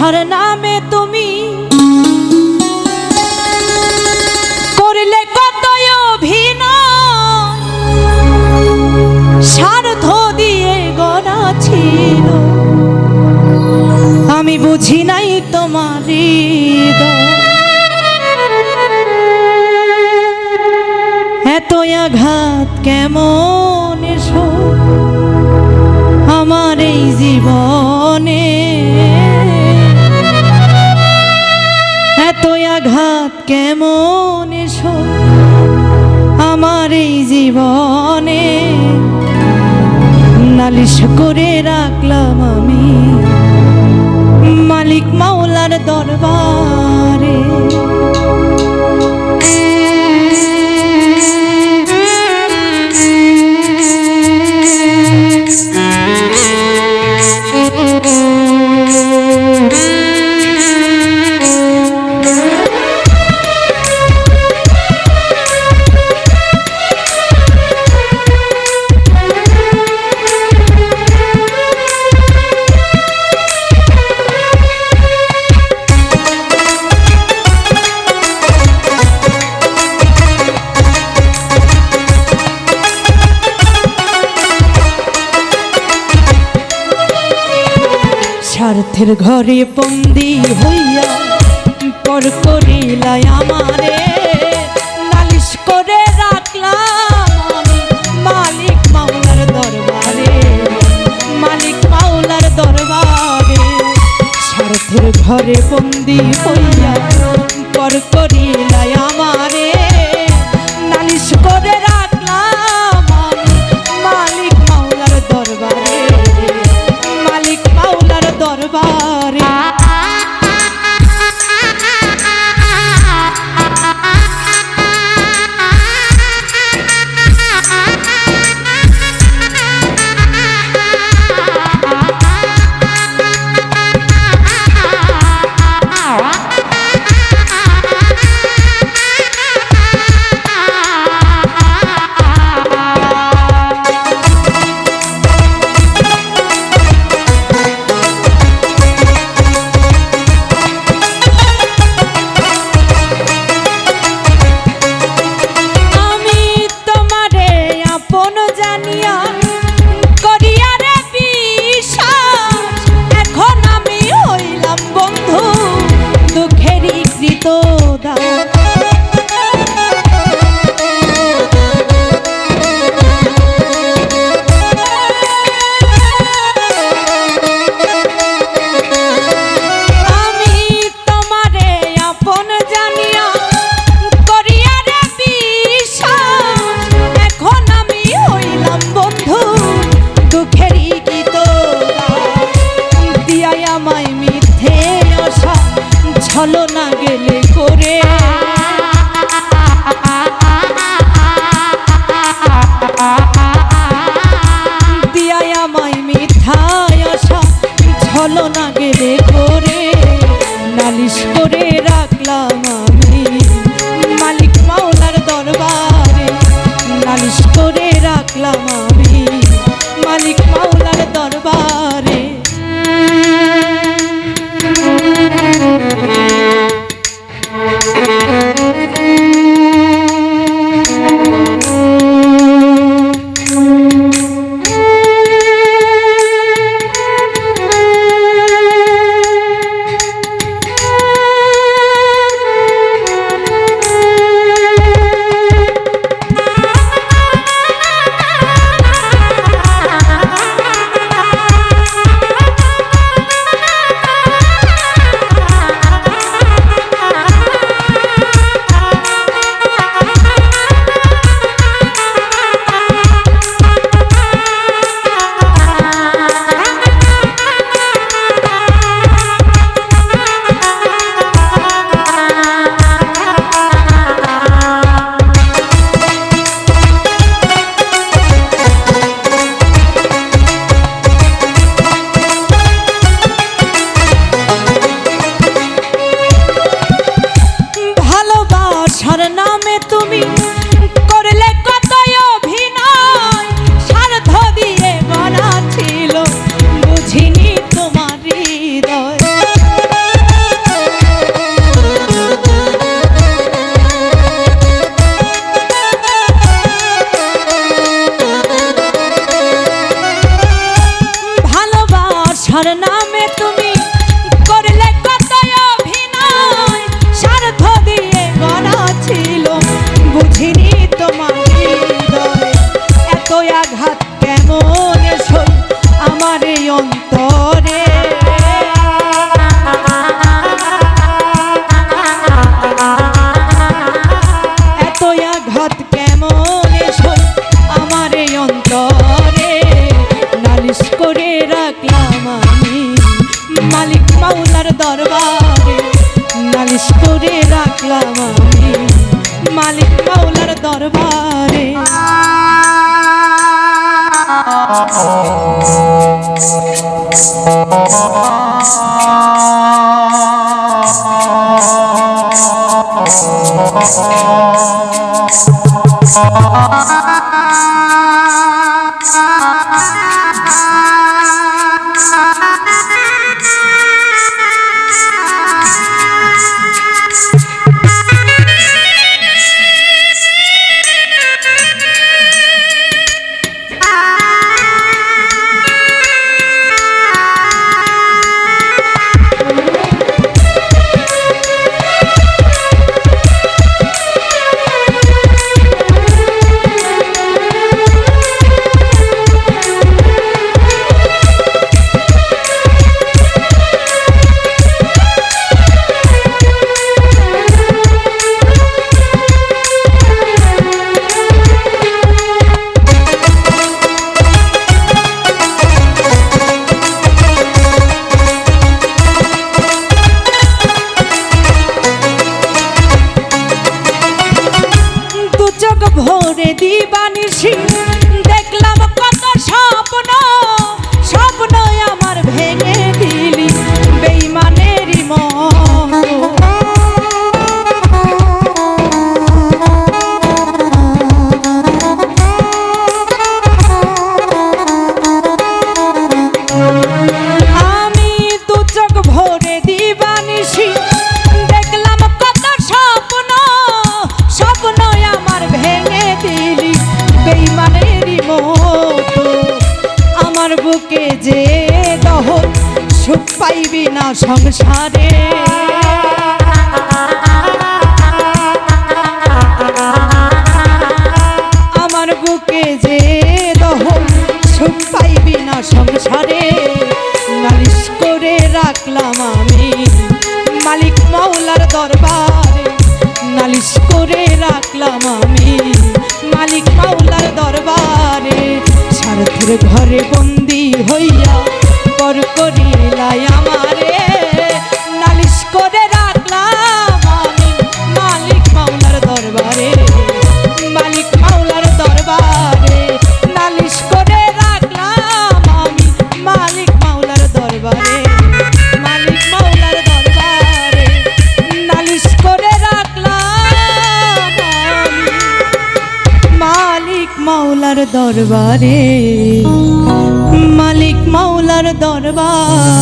আশার নামে তুমি করলে কত অভিনয়, স্বার্থ দিয়ে গড়া ছিল, আমি বুঝি নাই তোমার হৃদয়। এত আঘাত কেমন এসো আমার এই জীবনে, এত আঘাত কেমন এসো আমার এই জীবনে। নালিশ করে রাখলাম আমি মালিক মাওলার দরবারে। স্বার্থের ঘরে বন্দি হইয়া পর করিলাই আমারে, নালিশ করে রাখলাম আমি মালিক মাওলার দরবারে, মালিক মাওলার দরবারে। স্বার্থের ঘরে বন্দি হইয়া পর করিলাই আমারে, নালিশ করে রাখলাম আমি মালিক মাওলার দরবারে, মালিক মাওলার দরবারে। বুঝিনি তোমার হৃদয় এত আঘাত কেমন সই আমার এই অন্তরে এত আঘাত কেমন সই আমার এই অন্তরে নালিশ করে রাখলাম আমি মালিক মাওলার দরবারে নালিশ করে রাখলাম আমি মালিক মাওলার দরবারে ভোরে দিবানিশি দেখলাম কত স্বপ্ন স্বপ্ন আমার ভেঙে দিলি বেঈমানেরই মন আমি দু চোখ ভোরে দিবানিশি দেখলাম কত স্বপ্ন স্বপ্ন আমার ভেঙে দিলি বেঈমানেরই মতো আমার বুকে যে দহন সুখ পাইবি না সংসারে আমার বুকে যে দহন সুখ পাইবি না সংসারে নালিশ করে রাখলাম আমি মালিক মাওলার দরবারে নালিশ করে রাখলাম আমি মালিক মাওলার দরবারে স্বার্থের ঘরে বন্দি হইয়া পর করিলাই আমারে নালিশ করে রাখলাম আমি মালিক মাওলার দরবারে মালিক মাওলার দরবারে নালিশ করে রাখলাম আমি মালিক মাওলার দরবারে মালিক মাওলার দরবারে নালিশ করে রাখলাম আমি মালিক মাওলার দরবারে মালিক মাওলার দরবার